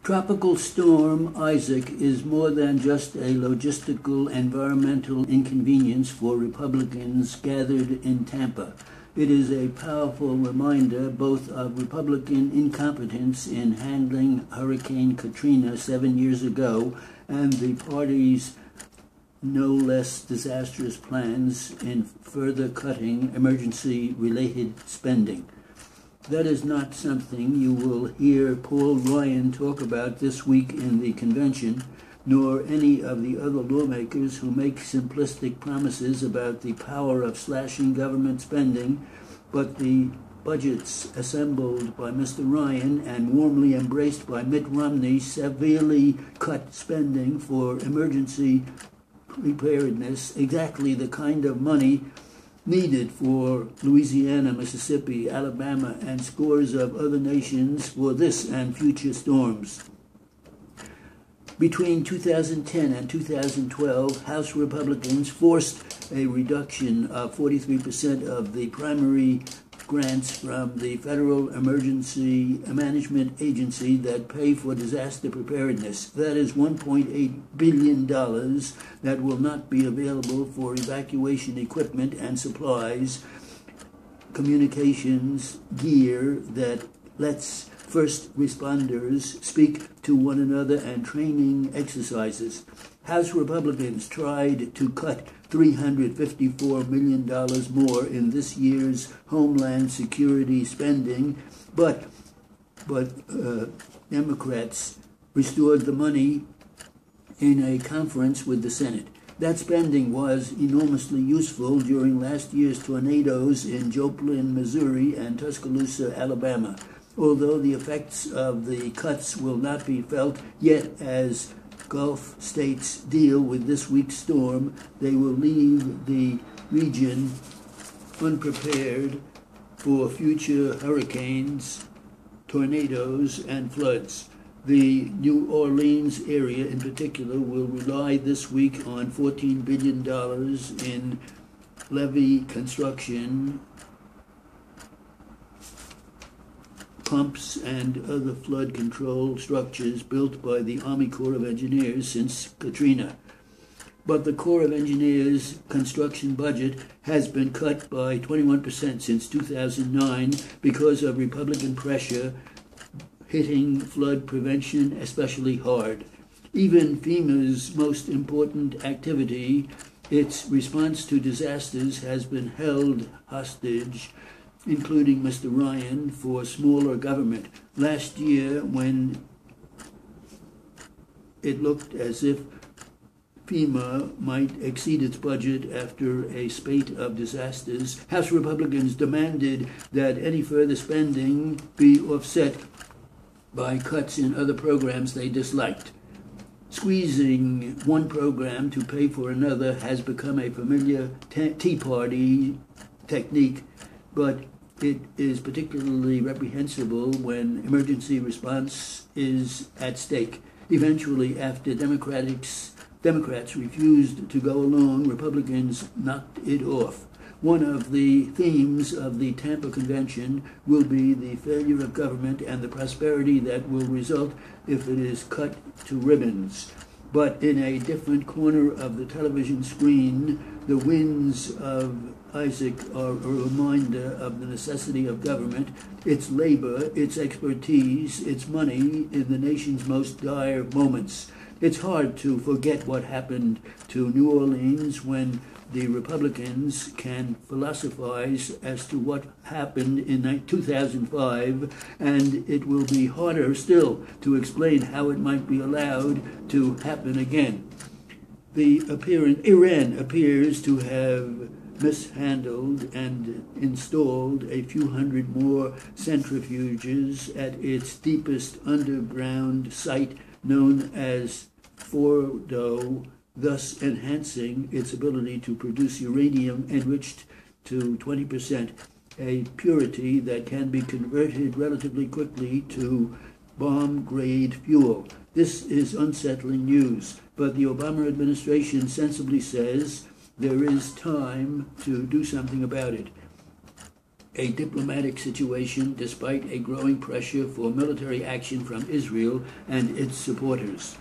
Tropical Storm Isaac is more than just a logistical environmental inconvenience for Republicans gathered in Tampa. It is a powerful reminder both of Republican incompetence in handling Hurricane Katrina 7 years ago and the party's no less disastrous plans in further cutting emergency-related spending. That is not something you will hear Paul Ryan talk about this week in the convention, nor any of the other lawmakers who make simplistic promises about the power of slashing government spending, but the budgets assembled by Mr. Ryan and warmly embraced by Mitt Romney severely cut spending for emergency preparedness, exactly the kind of money needed for Louisiana, Mississippi, Alabama, and scores of other nations for this and future storms. Between 2010 and 2012, House Republicans forced a reduction of 43% of the primary grants from the Federal Emergency Management Agency that pay for disaster preparedness. That is $1.8 billion that will not be available for evacuation equipment and supplies, communications gear that lets first responders speak to one another, and training exercises. House Republicans tried to cut $354 million more in this year's Homeland Security spending, but Democrats restored the money in a conference with the Senate. That spending was enormously useful during last year's tornadoes in Joplin, Missouri, and Tuscaloosa, Alabama. Although the effects of the cuts will not be felt yet as Gulf states deal with this week's storm, they will leave the region unprepared for future hurricanes, tornadoes, and floods. The New Orleans area in particular will rely this week on $14 billion in levee construction, pumps, and other flood control structures built by the Army Corps of Engineers since Katrina. But the Corps of Engineers construction budget has been cut by 21% since 2009 because of Republican pressure hitting flood prevention especially hard. Even FEMA's most important activity, its response to disasters, has been held hostage, including Mr. Ryan, for smaller government. Last year, when it looked as if FEMA might exceed its budget after a spate of disasters, House Republicans demanded that any further spending be offset by cuts in other programs they disliked. Squeezing one program to pay for another has become a familiar Tea Party technique, but it is particularly reprehensible when emergency response is at stake. Eventually, after Democrats refused to go along, Republicans knocked it off. One of the themes of the Tampa Convention will be the failure of government and the prosperity that will result if it is cut to ribbons. But in a different corner of the television screen, the winds of Isaac are a reminder of the necessity of government, its labor, its expertise, its money in the nation's most dire moments. It's hard to forget what happened to New Orleans when the Republicans can philosophize as to what happened in 2005, and it will be harder still to explain how it might be allowed to happen again. Iran appears to have mishandled and installed a few hundred more centrifuges at its deepest underground site known as Fordo, thus enhancing its ability to produce uranium enriched to 20%, a purity that can be converted relatively quickly to bomb-grade fuel. This is unsettling news, but the Obama administration sensibly says there is time to do something about it. a diplomatic situation despite a growing pressure for military action from Israel and its supporters.